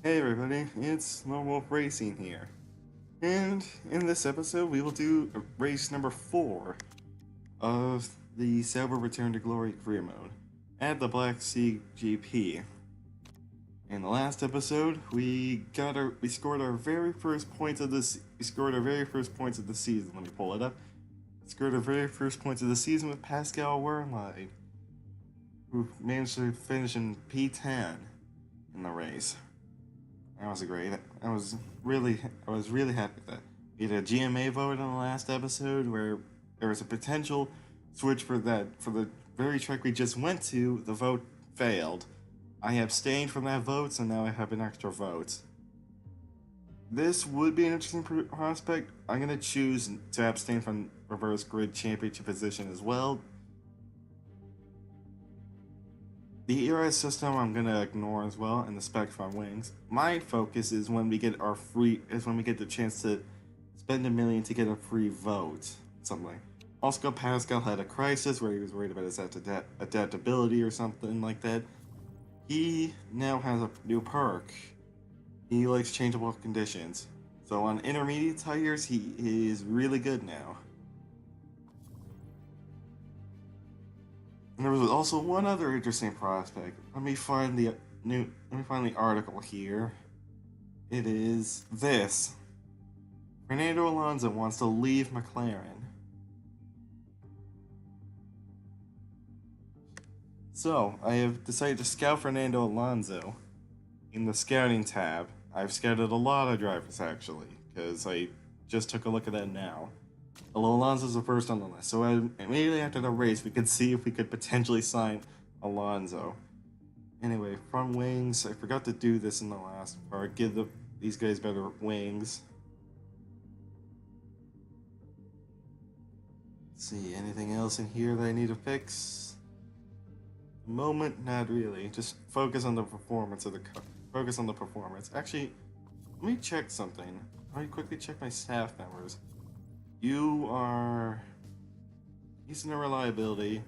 Hey everybody, it's Lone Wolf Racing here. And in this episode, we will do race number 4 of the Sauber Return to Glory career mode at the Black Sea GP. In the last episode, we scored our very first points of this. We scored our very first points of the season. Let me pull it up. Scored our very first points of the season with Pascal Wehrlein, who managed to finish in P10 in the race. That was great. I was really happy with that. We had a GMA vote on the last episode where there was a potential switch for the very track we just went to. The vote failed. I abstained from that vote, so now I have an extra vote. This would be an interesting prospect. I'm gonna choose to abstain from reverse grid championship position as well. The ERS system I'm gonna ignore as well, and the spec from wings. My focus is when we get the chance to spend $1 million to get a free vote. Something. Also, Pascal had a crisis where he was worried about his adaptability or something like that. He now has a new perk. He likes changeable conditions. So on intermediate tires, he is really good now. And there was also one other interesting prospect. Let me find the article here. It is this. Fernando Alonso wants to leave McLaren. So, I have decided to scout Fernando Alonso in the scouting tab. I've scouted a lot of drivers actually, because I just took a look at that now. Alonso's the first on the list, so immediately after the race, we could see if we could potentially sign Alonso. Anyway, front wings. I forgot to do this in the last part. Give these guys better wings. Let's see, anything else in here that I need to fix? The moment, not really. Just focus on the performance of the car. Focus on the performance. Actually, let me check something. Let me quickly check my staff members. You are decent at reliability.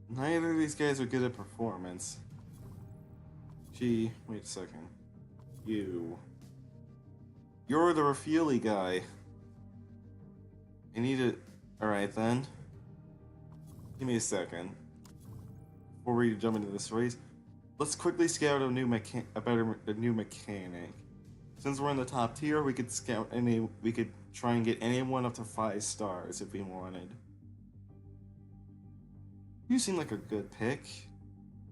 Neither of these guys are good at performance. Gee, wait a second. You're the refuelie guy. I need it. Alright then. Give me a second. Before we jump into this race, let's quickly scout a new mechanic. Since we're in the top tier, we could try and get anyone up to 5 stars if we wanted. You seem like a good pick.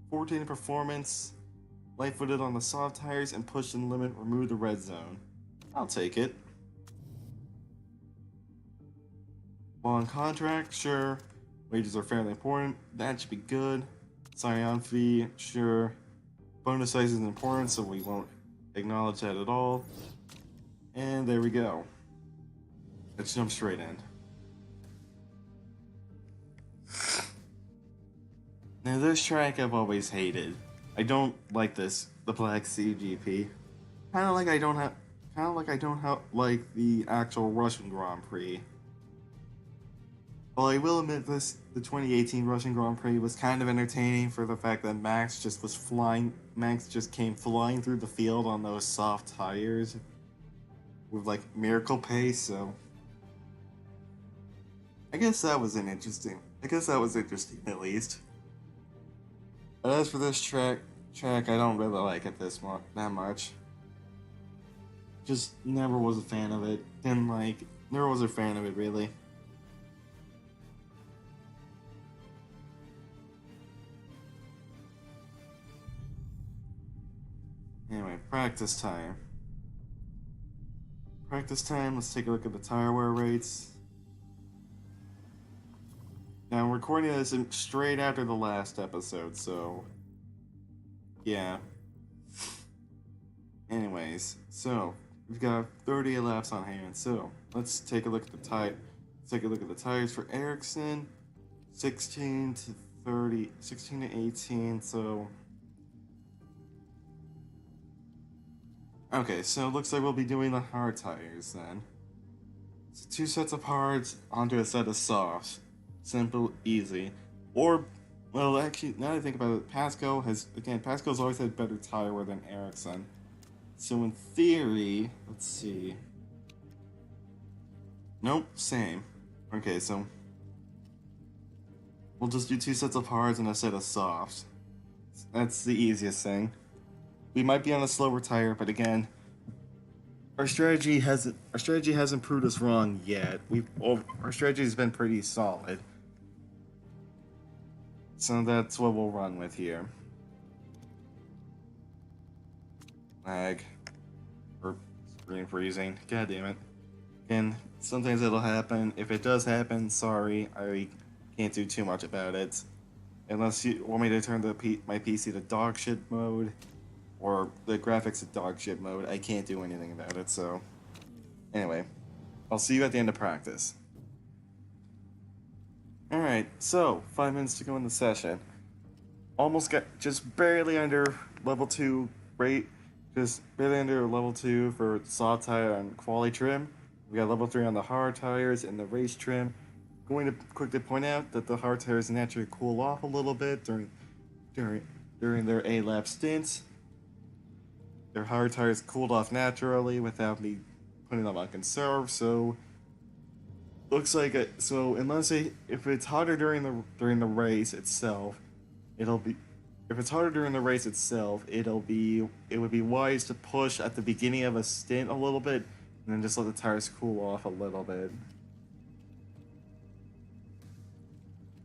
14 performance, light-footed on the soft tires, and push in limit, remove the red zone. I'll take it. Long contract, sure. Wages are fairly important. That should be good. Sign-on fee, sure. Bonus size is important, so we won't acknowledge that at all. And there we go. Let's jump straight in. Now this track I've always hated. I don't like the Black Sea GP. Kinda like I don't like the actual Russian Grand Prix. Well, I will admit the 2018 Russian Grand Prix was kind of entertaining for the fact that Max just came flying through the field on those soft tires with like miracle pace, so I guess that was interesting at least. But as for this track I don't really like it that much. Just never was a fan of it. Never was a fan of it really. Anyway, practice time. Let's take a look at the tire wear rates. Now I'm recording this straight after the last episode, so yeah. Anyways, so we've got 30 laps on hand, so let's take a look at the tires for Ericsson. 16 to 18, so okay, so it looks like we'll be doing the hard tires then. So 2 sets of hards onto a set of softs. Simple, easy. Or Well, actually, now that I think about it, Pascal's always had better tire wear than Ericsson. So in theory, let's see. Nope, same. Okay, so we'll just do 2 sets of hards and a set of softs. That's the easiest thing. We might be on a slower tire, but again, our strategy hasn't proved us wrong yet. Our strategy has been pretty solid. So that's what we'll run with here. Lag. Or screen freezing. God damn it. Again, sometimes it'll happen. If it does happen, sorry, I can't do too much about it. Unless you want me to turn my PC to dog shit mode, or the graphics to dog shit mode, I can't do anything about it, so... Anyway, I'll see you at the end of practice. Alright, so, 5 minutes to go in the session. Almost got just barely under level 2 rate, just barely under level 2 for soft tire and quality trim. We got level 3 on the hard tires and the race trim. Going to quickly point out that the hard tires naturally cool off a little bit during their A-lap stints. Their hard tires cooled off naturally without me putting them on conserve, so looks like if it's hotter during the race itself, it would be wise to push at the beginning of a stint a little bit and then just let the tires cool off a little bit.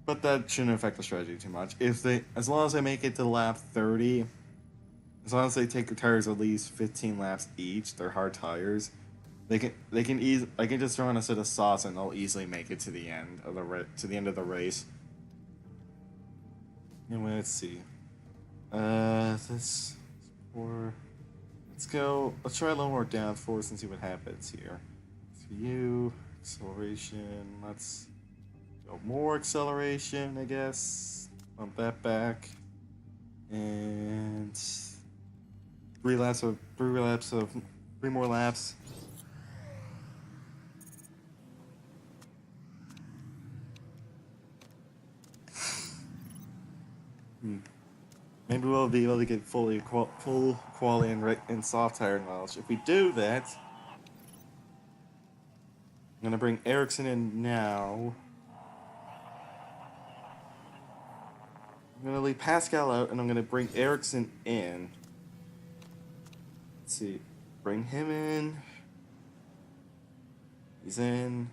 But that shouldn't affect the strategy too much. As long as they make it to lap 30, as long as they take the tires at least 15 laps each, they're hard tires. I can just throw on a set of softs and they'll easily make it to the end of the race. Anyway, let's see. Let's go. Let's try a little more downforce and see what happens here. For you, acceleration. Let's go more acceleration, I guess. Bump that back, and 3 more laps. Maybe we'll be able to get full quality and soft tire knowledge. If we do that, I'm gonna bring Ericsson in now. I'm gonna leave Pascal out, and I'm gonna bring Ericsson in. Let's see, bring him in. He's in.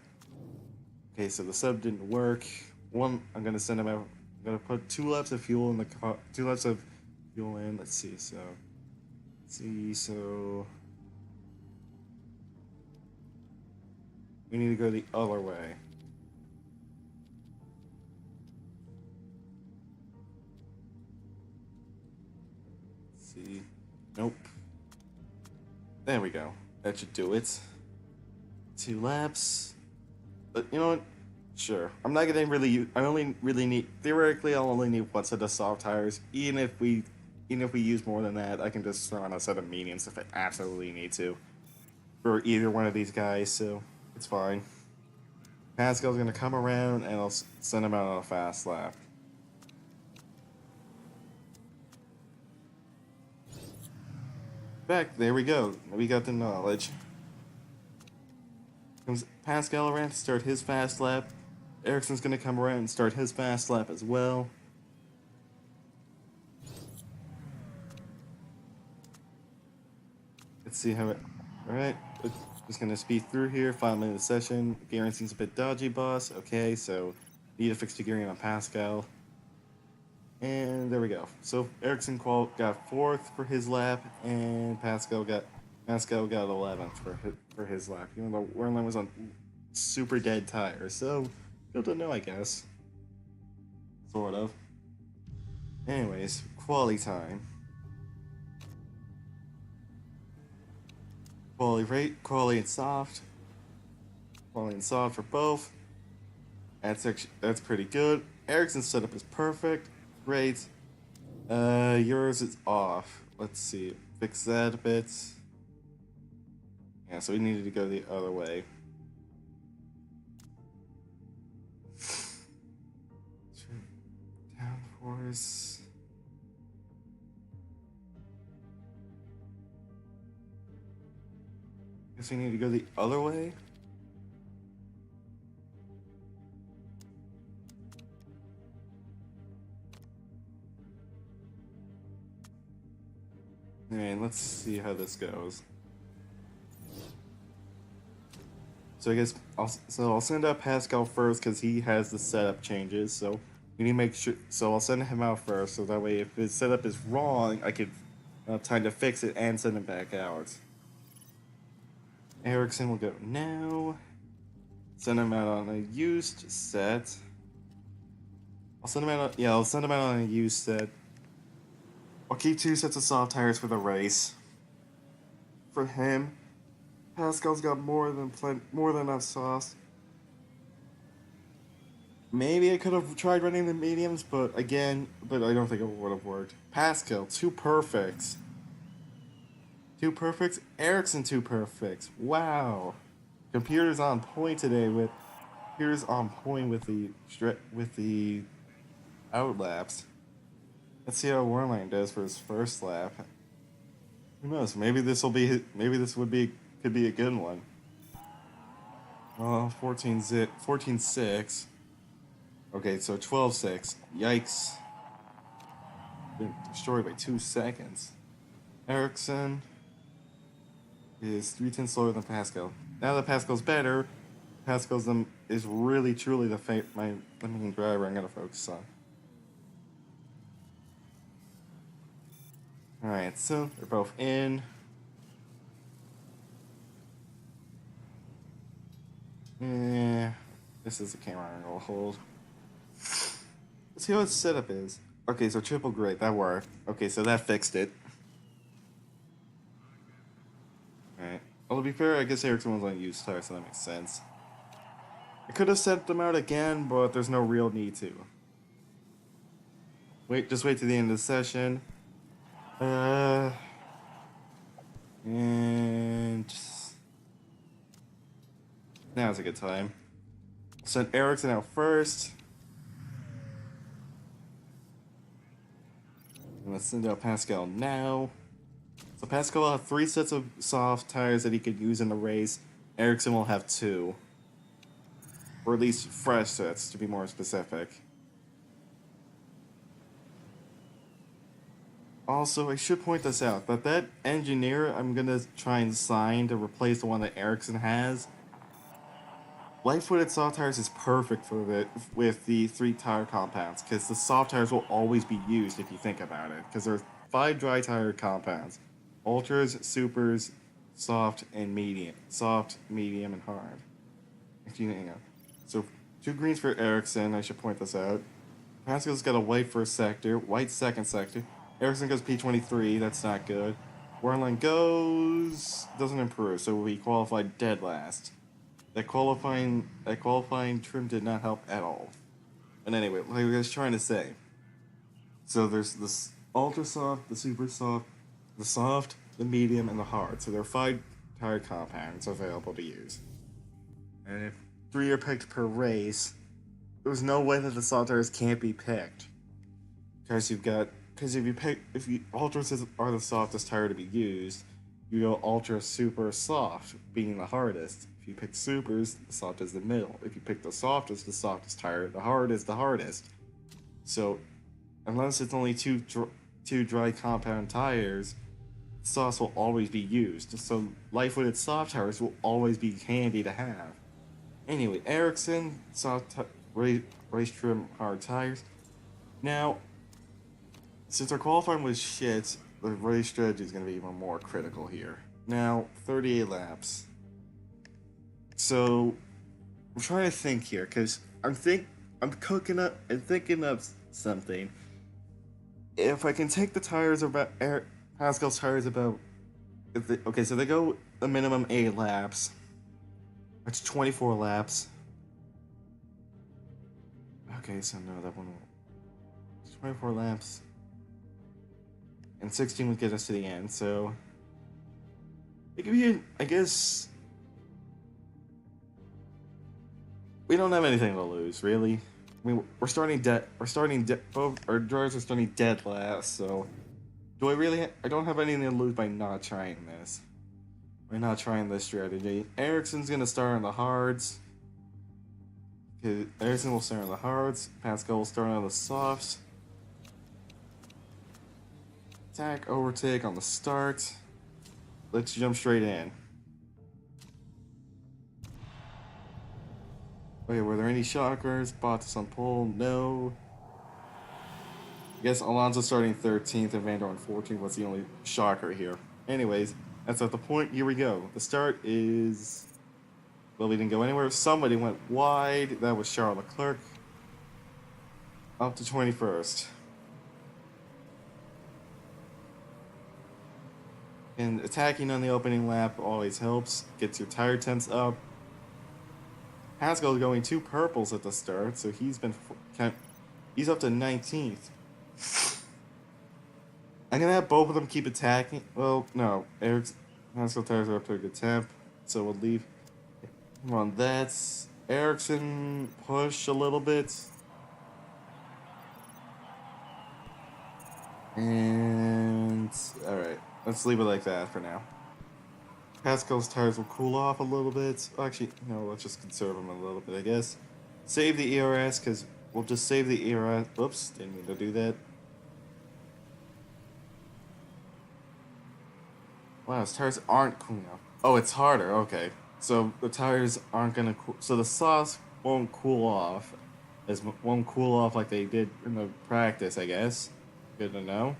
Okay, so the sub didn't work. I'm gonna send him out. I'm gonna put 2 laps of fuel in the car. 2 laps of fuel in. Let's see. So we need to go the other way. Let's see. Nope. There we go. That should do it. 2 laps. But you know what? Sure. I'm not gonna really. I only really need. Theoretically, I'll only need 1 set of soft tires. Even if we use more than that, I can just throw on a set of mediums if I absolutely need to. For either one of these guys, so it's fine. Pascal's gonna come around, and I'll send him out on a fast lap. There we go. We got the knowledge. Comes Pascal around to start his fast lap. Ericsson's gonna come around and start his fast lap as well. Let's see how it. Alright, just gonna speed through here. 5 minute session. Gearing seems a bit dodgy, boss. Okay, so need to fix the gearing on Pascal. And there we go. So Ericsson got 4th for his lap, and Pascal got 11th for his lap. Even though Werner was on super dead tires, so good to know, I guess. Sort of. Anyways, quality time. Quality rate, quality and soft. Quality and soft for both. That's pretty good. Ericsson's setup is perfect. Great. Yours is off. Let's see. Fix that a bit. Yeah, so we needed to go the other way. Guess we need to go the other way. Alright, let's see how this goes. So I guess I'll send out Pascal first because he has the setup changes. So we need to make sure. So I'll send him out first, so that way if his setup is wrong, I could have time to fix it and send him back out. Ericsson will go now. Send him out on a used set. I'll send him out. I'll send him out on a used set. I'll keep 2 sets of soft tires for the race. For him, Pascal's got more than enough sauce. Maybe I could have tried running the mediums, but I don't think it would have worked. Pascal, 2 perfects. 2 perfects. Ericsson, 2 perfects. Wow. Computer's on point today with the outlaps. Let's see how Warline does for his first lap. Who knows? Maybe could be a good one. 14-6. Okay, so 12-6. Yikes. Been destroyed by 2 seconds. Ericsson is 3/10 slower than Pascal. Now that Pascal's better, is really truly the main driver I'm gonna focus on. Alright, so they're both in. This is the camera angle hold. Let's see how its setup is. Okay, so triple great, that worked. Okay, so that fixed it. Alright. Well, to be fair, I guess Ericsson was on used tires, so that makes sense. I could have sent them out again, but there's no real need to. Just wait to the end of the session. And now's a good time. Send Ericsson out first. And let's send out Pascal now. So Pascal will have 3 sets of soft tires that he could use in the race. Ericsson will have 2. Or at least fresh sets, to be more specific. Also, I should point this out, that engineer I'm gonna try and sign to replace the one that Ericsson has, light-footed soft tires is perfect with the 3 tire compounds, because the soft tires will always be used if you think about it, because there are 5 dry tire compounds: ultras, supers, soft, and medium. Soft, medium, and hard. So 2 greens for Ericsson. I should point this out. Pascal's got a white first sector, white second sector. Ericsson goes P23, that's not good. Warline doesn't improve, so we qualified dead last. That qualifying trim did not help at all. And anyway, like I was trying to say, so there's this ultra soft, the super soft, the medium, and the hard. So there are 5 tire compounds available to use. And if 3 are picked per race, there's no way that the soft tires can't be picked. Because if ultras are the softest tire to be used, you go ultra super soft, being the hardest. If you pick supers, the soft is the middle. If you pick the softest tire, the hard is the hardest. So, unless it's only two dry compound tires, sauce will always be used. So, light-footed soft tires will always be handy to have. Anyway, Ericsson race trim hard tires. Now, since our qualifying was shit, the race strategy is going to be even more critical here. Now, 38 laps. So, I'm trying to think here, because I'm thinking of something. If I can take the tires about Pascal's tires about, so they go a minimum 8 laps. That's 24 laps. Okay, so no, that one won't. 24 laps. And 16 would get us to the end, so it could be, I guess, we don't have anything to lose, really. I mean, we're starting dead. Both our drivers are starting dead last. So, do I really? I don't have anything to lose by not trying this. By not trying this strategy. Ericsson's gonna start on the hards. Ericsson will start on the hards. Pascal will start on the softs. Attack, overtake on the start. Let's jump straight in. Wait, were there any shockers? Bottas on pole? No. I guess Alonso starting 13th and Van Dorn 14th was the only shocker here. Anyways, that's at the point. Here we go. The start is. Well, we didn't go anywhere. Somebody went wide. That was Charles Leclerc. Up to 21st. And attacking on the opening lap always helps. Gets your tire temps up. Pascal going 2 purples at the start, so he's up to 19th. I'm gonna have both of them keep attacking. Well, no, Pascal tires are up to a good temp, so we'll leave him on that. Ericsson push a little bit, and all right, let's leave it like that for now. Pascal's tires will cool off a little bit. Actually, no, let's just conserve them a little bit, I guess. Save the ERS, because we'll just save the ERS. Whoops, didn't mean to do that. Wow, his tires aren't cooling off. Oh, it's harder, okay. So the tires aren't gonna cool. So the sauce won't cool off. Won't cool off like they did in the practice, I guess. Good to know.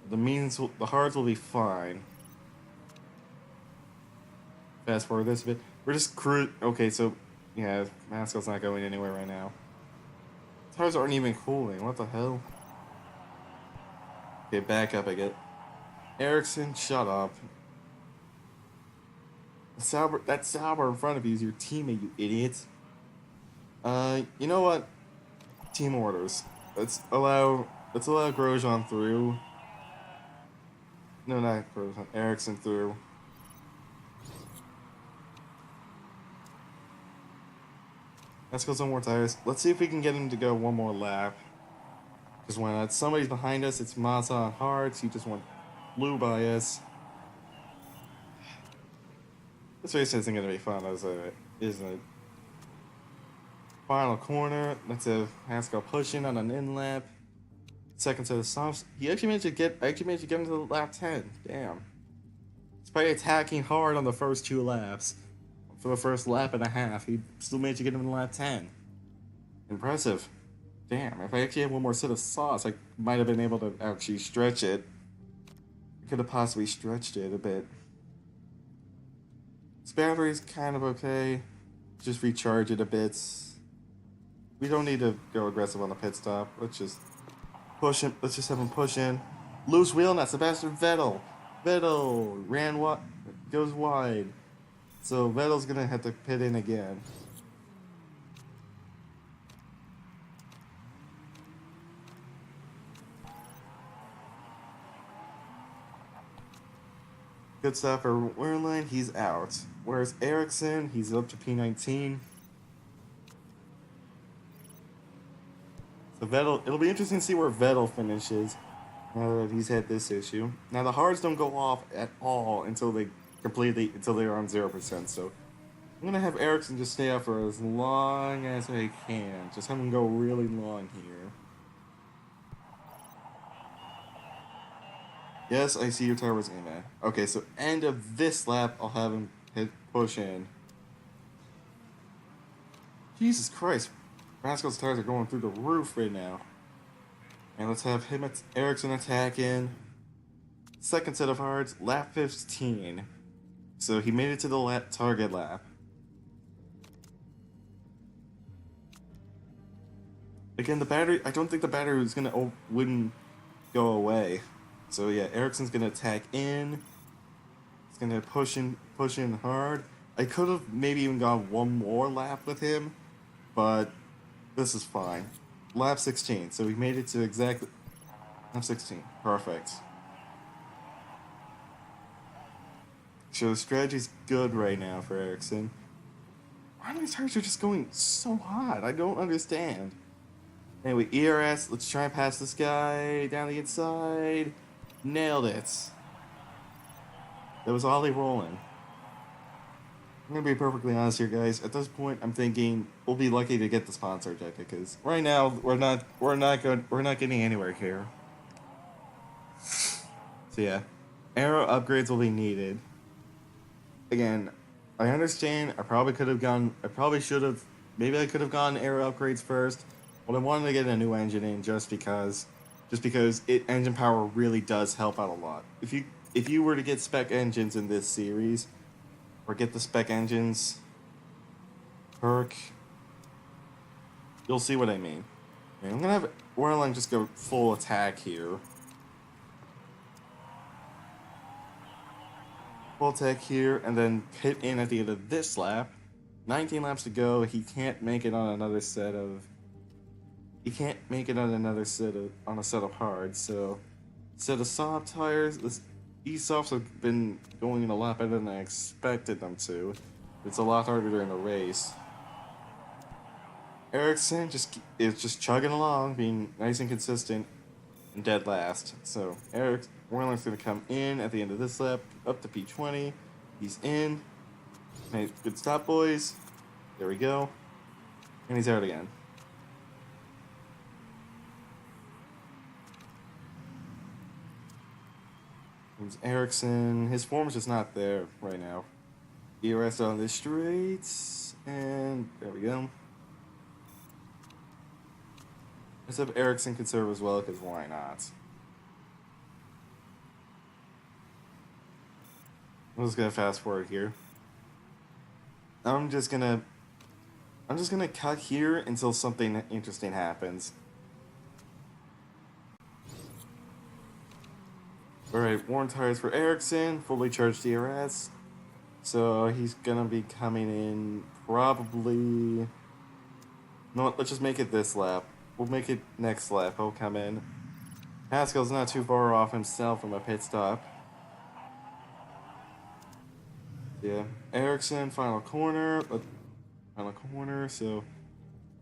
The hards will be fine. Fast forward this a bit. We're just Okay, so yeah, Pascal's not going anywhere right now. Tires aren't even cooling. What the hell? Okay, back up. I get. Ericsson, shut up. That Sauber in front of you is your teammate, you idiot. You know what? Team orders. Let's allow Grosjean through. No, not Grosjean. Ericsson through. Let's go some more tires. Let's see if we can get him to go one more lap. Because why not? Somebody's behind us. It's Massa on hards. He just went blue by us. This race isn't going to be fun, isn't it? Final corner. Let's have Pascal pushing on an in lap. Second set of softs. He actually managed to get him to the lap 10. Damn. Despite attacking hard on the first 2 laps. For the first lap and a half, he still managed to get him in lap 10. Impressive. Damn, if I actually had one more set of sauce, I might have been able to actually stretch it. I could have possibly stretched it a bit. This battery's kind of okay. Just recharge it a bit. We don't need to go aggressive on the pit stop. Let's just push him. Let's just have him push in. Loose wheel nut, Sebastian Vettel. Vettel goes wide. So Vettel's gonna have to pit in again. Good stuff for Wehrlein, he's out. Whereas Ericsson, he's up to P19. So Vettel, it'll be interesting to see where Vettel finishes now that he's had this issue. Now the hards don't go off at all until they're on 0%. So I'm gonna have Ericsson just stay out for as long as I can. Just have him go really long here. Yes, I see your tire was in there. Okay, so end of this lap, I'll have him push in. Jesus Christ. Pascal's tires are going through the roof right now. And let's have Ericsson attack in. Second set of hards, lap 15. So he made it to the target lap. Again, the battery, I don't think the battery wouldn't go away. So yeah, Ericsson's gonna attack in. He's gonna push in hard. I could have maybe even gone one more lap with him, but this is fine. Lap 16, so we made it to exactly lap 16. Perfect. So the strategy's good right now for Ericsson. Why my tires are just going so hot? I don't understand. Anyway, ERS, let's try and pass this guy down the inside. Nailed it. That was Ollie rolling. I'm gonna be perfectly honest here, guys. At this point, I'm thinking we'll be lucky to get the sponsor jacket because right now we're not getting anywhere here. So yeah, arrow upgrades will be needed. Again, I understand. I probably could have gone. I probably should have. Maybe I could have gone arrow upgrades first. But I wanted to get a new engine in just because engine power really does help out a lot. If you were to get spec engines in this series, or get the spec engines perk, you'll see what I mean. Okay, I'm gonna have Warline just go full attack here. Full attack here, and then pit in at the end of this lap. 19 laps to go. He can't make it on another set of. He can't make it on another set of hards. So, set of soft tires. These softs have been going a lot better than I expected them to. It's a lot harder during the race. Ericsson is just chugging along, being nice and consistent, and dead last. So Warline's going to come in at the end of this lap, up to P20. He's in. Nice, good stop, boys. There we go. And he's out again. Comes Ericsson. His form's just not there right now. ERS on the straights, and there we go. Let's have Ericsson conserve as well, because why not? I'm just gonna fast forward here. I'm just gonna cut here until something interesting happens. Alright, worn tires for Ericsson, fully charged DRS. So he's gonna be coming in probably. No, let's just make it this lap. We'll make it next lap. He'll come in. Haskell's not too far off himself from a pit stop. Yeah, Ericsson, final corner. Final corner, so.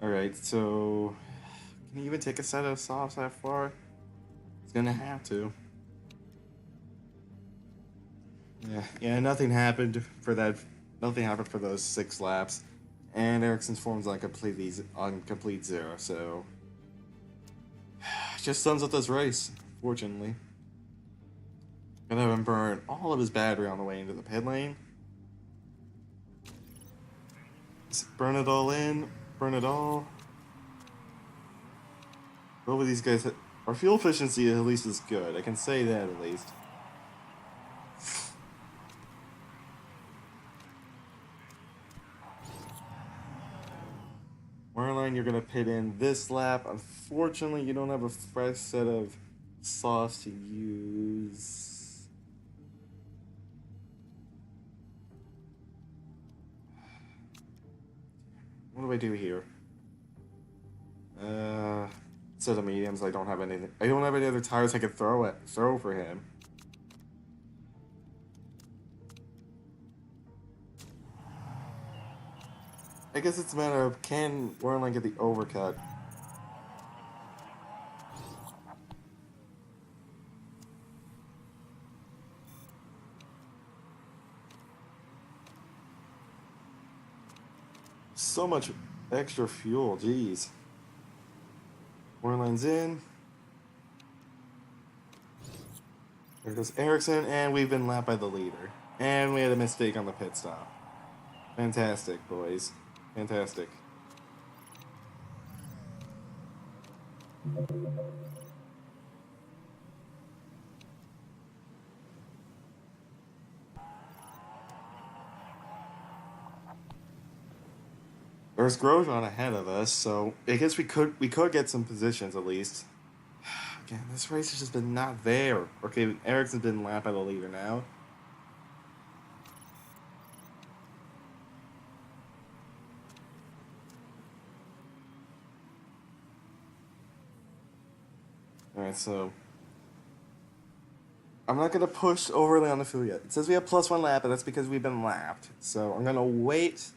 Alright, so. Can he even take a set of softs that far? He's gonna have to. Yeah, nothing happened for that. Nothing happened for those 6 laps. And Ericsson's form's on complete zero, so. Just sums up this race, fortunately. Gonna have him burn all of his battery on the way into the pit lane. Just burn it all in, burn it all. Both of these guys, our fuel efficiency at least is good. I can say that at least. Marline, you're gonna pit in this lap. Unfortunately, you don't have a fresh set of sauce to use. What do I do here? Set of mediums. I don't have anything. I don't have any other tires I could throw for him. I guess it's a matter of can Warline get the overcut? So much extra fuel, jeez. Warline's in. There goes Ericsson, and we've been lapped by the leader. And we had a mistake on the pit stop. Fantastic, boys. Fantastic. There's Grosjean ahead of us, so I guess we could get some positions at least. Again, this race has just been not there. Okay, Ericsson's been lapped by the leader now. Alright, so I'm not gonna push overly on the fuel yet. It says we have +1 lap, but that's because we've been lapped. So I'm gonna wait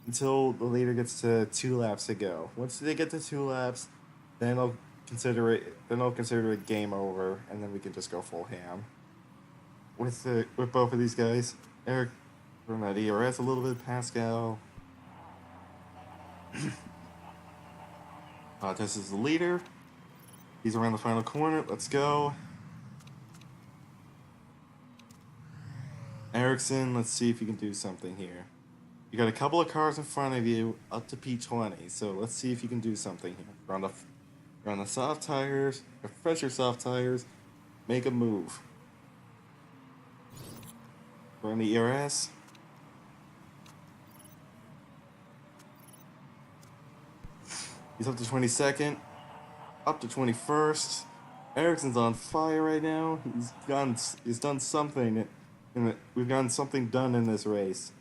until the leader gets to 2 laps to go. Once they get to 2 laps, then I'll consider it. Then I'll consider it game over, and then we can just go full ham with both of these guys. Eric from that ERS a little bit. Pascal. This is the leader. He's around the final corner. Let's go. Ericsson, let's see if you can do something here. You got a couple of cars in front of you, up to P20. So let's see if you can do something here. Run the soft tires, refresh your soft tires, make a move. Run the ERS. He's up to 22nd, up to 21st. Ericsson's on fire right now. He's done something. We've gotten something done in this race.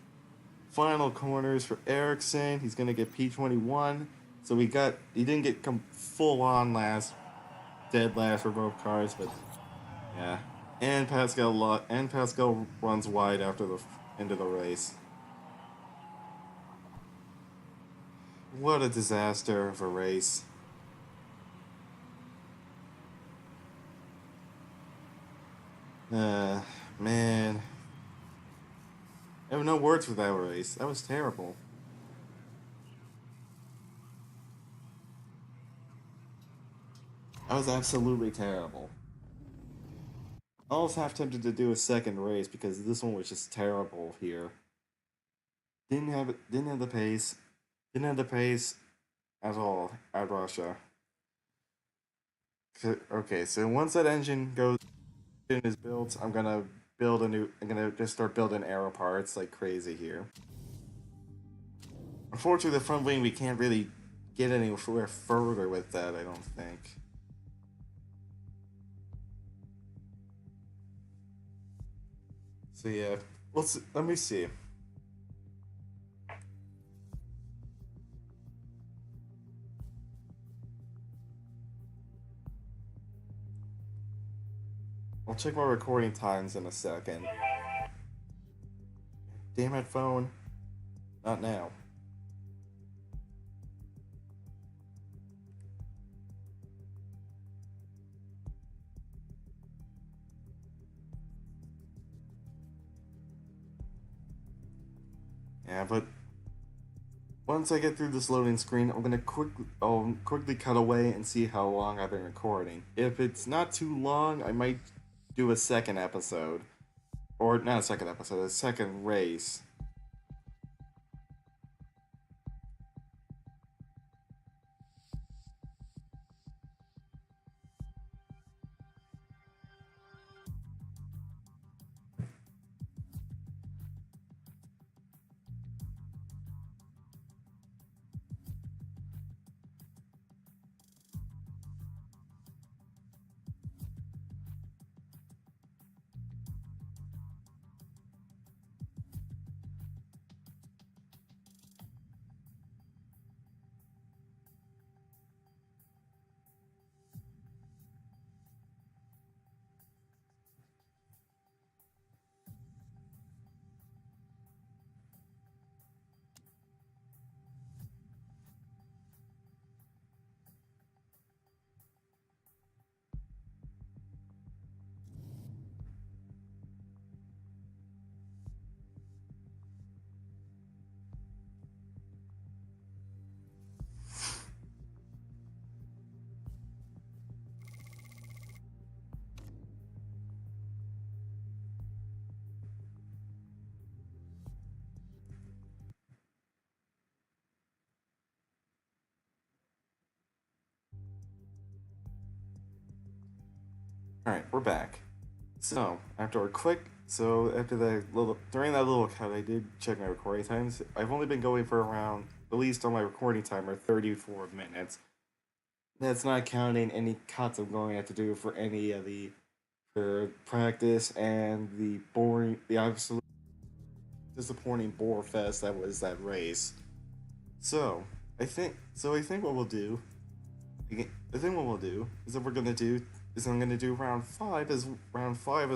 Final corners for Ericsson. He's gonna get P21. So he didn't get full on dead last for both cars, but yeah. And Pascal runs wide after the end of the race. What a disaster of a race. Man. I have no words for that race. That was terrible. That was absolutely terrible. I was half tempted to do a second race because this one was just terrible here. Didn't have the pace. Didn't have the pace at all at Russia. Okay, so once that engine is built, I'm gonna just start building aero parts like crazy here. Unfortunately, the front wing we can't really get anywhere further with that. I don't think. So yeah, let me see. I'll check my recording times in a second. Damn it, phone. Not now. Yeah, but once I get through this loading screen, I'll quickly cut away and see how long I've been recording. If it's not too long, I might do a second episode. Or not a second episode, a second race. Alright, we're back. So, during that little cut, I did check my recording times. I've only been going for around, at least on my recording timer, 34 minutes. That's not counting any cuts I'm going to have to do for any of for practice and the absolute disappointing bore fest that was that race. I think what we'll do, is I'm gonna do round five as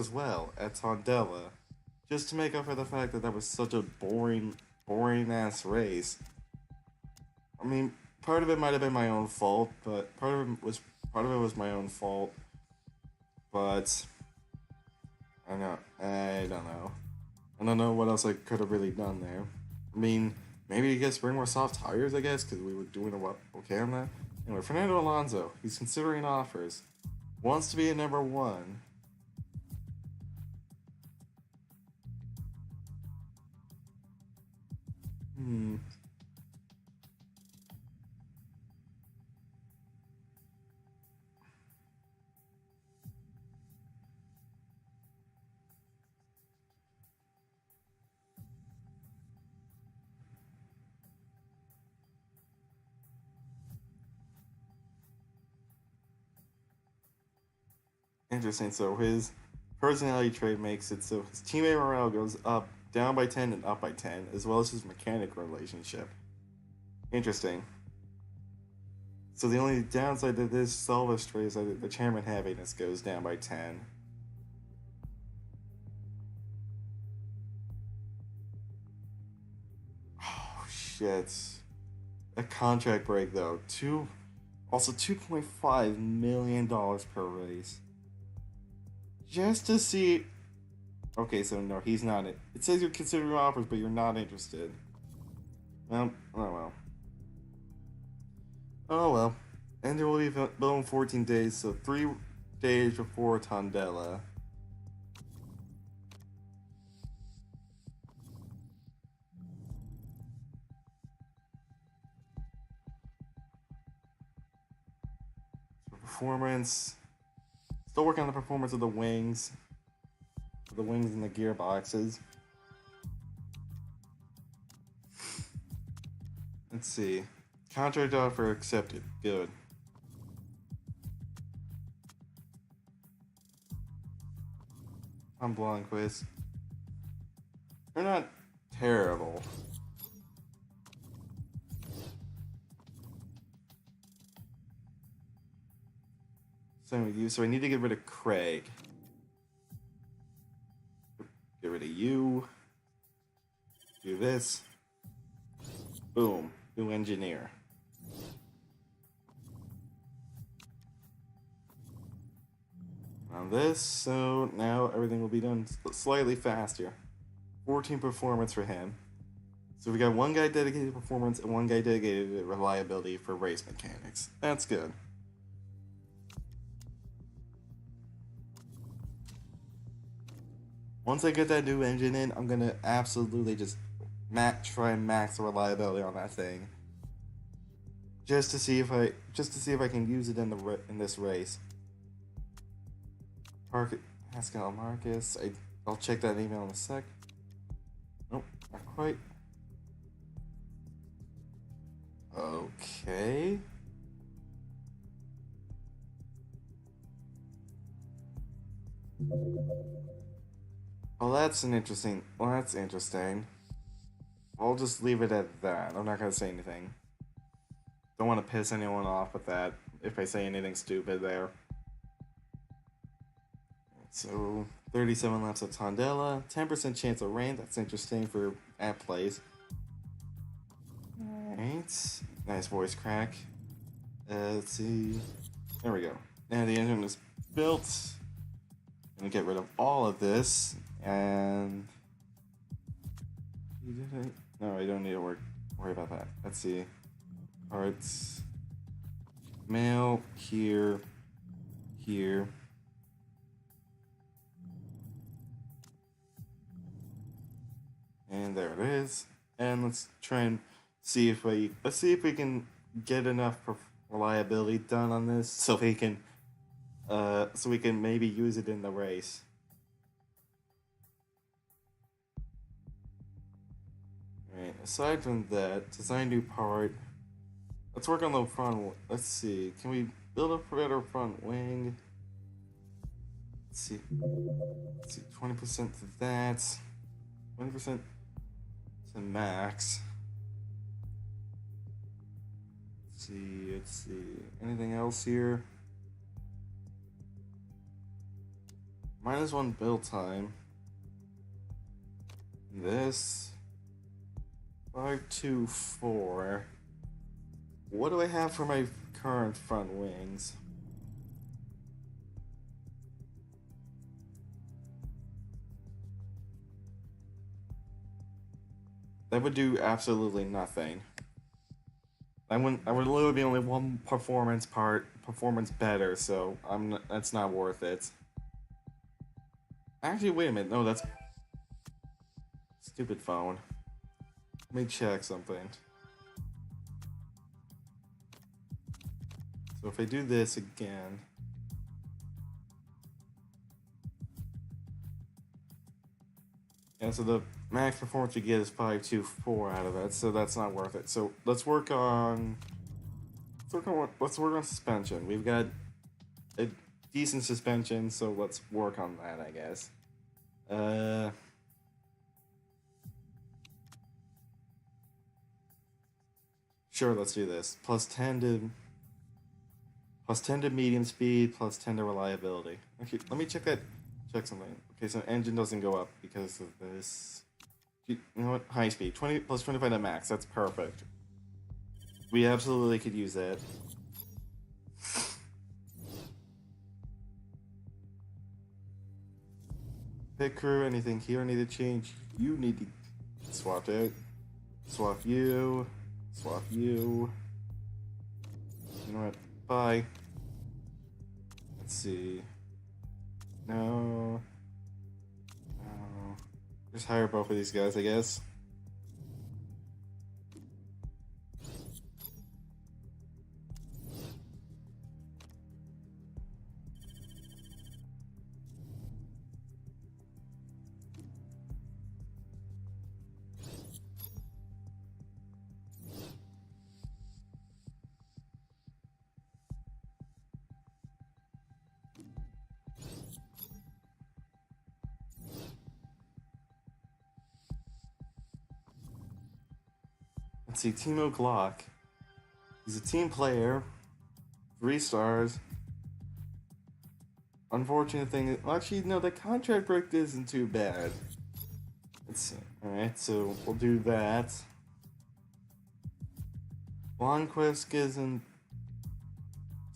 well at Tondela, just to make up for the fact that was such a boring boring ass race. I mean, part of it might have been my own fault, but part of it was my own fault. But I don't know. I don't know what else I could have really done there. I mean, maybe you guys bring more soft tires, I guess, because we were doing okay on that. Anyway, Fernando Alonso, he's considering offers. Wants to be a number one. Hmm. Interesting. So his personality trait makes it so his teammate morale goes up, down by 10, and up by 10, as well as his mechanic relationship. Interesting. So the only downside to this Sauber trait is that the chairman happiness goes down by 10. Oh shit. A contract break though. Also $2.5 million per race. Just to see. Okay, so no, he's not it. It says you're considering offers, but you're not interested. Oh well. Oh well. And there will be built in 14 days, so 3 days before Tondela. So performance. Still working on the performance of the wings. The wings and the gearboxes. Let's see. Contract offer accepted. Good. I'm Blomqvist. They're not terrible. Same with you. So I need to get rid of Craig. Get rid of you. Do this. Boom. New engineer. On this, so now everything will be done slightly faster. 14 performance for him. So we got one guy dedicated to performance and one guy dedicated to reliability for race mechanics. That's good. Once I get that new engine in, I'm gonna absolutely just try and max the reliability on that thing, just to see if I can use it in this race. Pascal Marcus, I'll check that email in a sec. Nope, not quite. Okay. Well, that's interesting. I'll just leave it at that. I'm not gonna say anything. Don't want to piss anyone off with that if I say anything stupid there. So, 37 laps at Tondela, 10% chance of rain. That's interesting for app plays. Alright. Nice voice crack. Let's see. There we go. Now the engine is built. I'm gonna get rid of all of this. And. No, I don't need to worry about that. Let's see. Parts. Mail. Here. Here. And there it is. And let's try and see if we can get enough reliability done on this so we can maybe use it in the race. Right. Aside from that, design new part. Let's work on the front. Let's see. Can we build a better front wing? Let's see. 20% to that. 20% to max. Let's see. Anything else here? -1 build time. This. 524. What do I have for my current front wings? That would do absolutely nothing. I would literally be only one performance better, so that's not worth it. Actually, wait a minute. No, that's stupid phone. Let me check something. So if I do this again, yeah, so the max performance you get is 524 out of it, so that's not worth it. So let's work on suspension. We've got a decent suspension, so let's work on that, I guess. Sure, let's do this. Plus 10 to medium speed, plus 10 to reliability. Okay, let me check something. Okay, so engine doesn't go up because of this. You know what? High speed. 20 plus 25 to max. That's perfect. We absolutely could use that. Pit crew, anything here I need to change? You need to swap out. Swap you. Swap you. You know what? Bye. Let's see. No. No. Just hire both of these guys, I guess. Let's see, Timo Glock. He's a team player. 3 stars. Unfortunate thing, well, actually, no, the contract break isn't too bad. Let's see. Alright, so we'll do that. Blomqvist isn't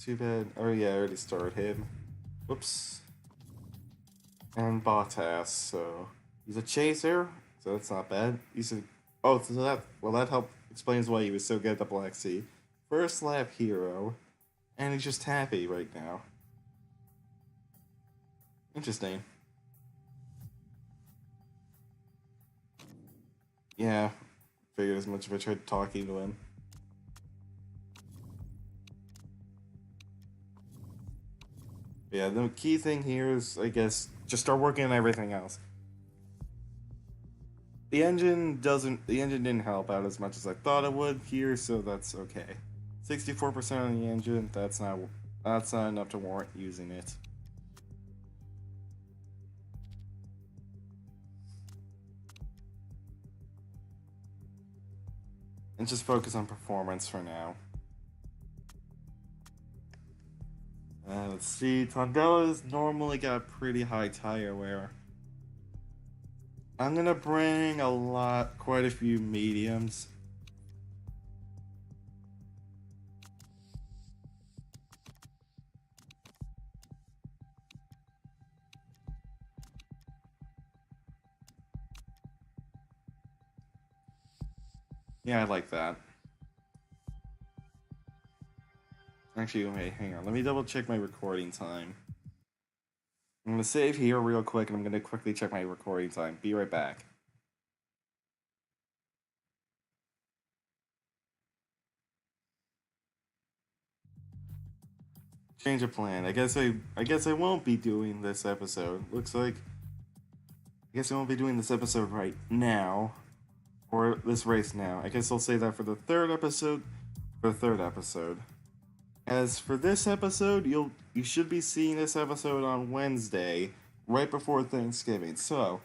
too bad. Oh yeah, I already started him. Whoops. And Bottas, so he's a chaser, so that's not bad. He's a that explains why he was so good at the Black Sea. First lap hero, and he's just happy right now. Interesting. Yeah, figured as much if I tried talking to him. Yeah, the key thing here is, I guess, just start working on everything else. The engine didn't help out as much as I thought it would here, so that's okay. 64% on the engine, that's not enough to warrant using it. And just focus on performance for now. Let's see, Tondella's normally got pretty high tire wear. I'm gonna bring quite a few mediums. Yeah, I like that. Actually, wait, hang on. Let me double check my recording time. I'm gonna save here real quick, and I'm gonna quickly check my recording time. Be right back. Change of plan. I guess I won't be doing this episode. Looks like I guess I won't be doing this episode right now, or this race now. I guess I'll say that for the third episode. As for this episode, you should be seeing this episode on Wednesday, right before Thanksgiving. So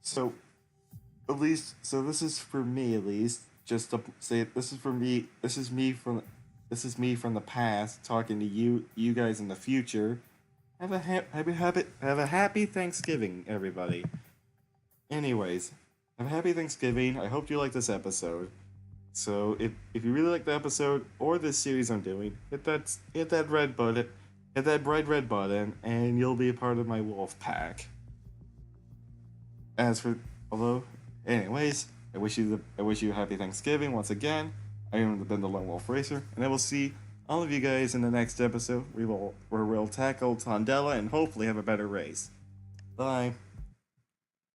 this is for me at least. Just to say, this is for me. This is me from the past talking to you guys in the future. Have a happy Thanksgiving, everybody. Anyways, have a happy Thanksgiving. I hope you like this episode. So if you really like the episode or this series I'm doing, hit that red button, hit that bright red button, and you'll be a part of my wolf pack. As for although, anyways, I wish you a happy Thanksgiving once again. I am the Lone Wolf Racer, and I will see all of you guys in the next episode. Where we'll tackle Tondela and hopefully have a better race. Bye.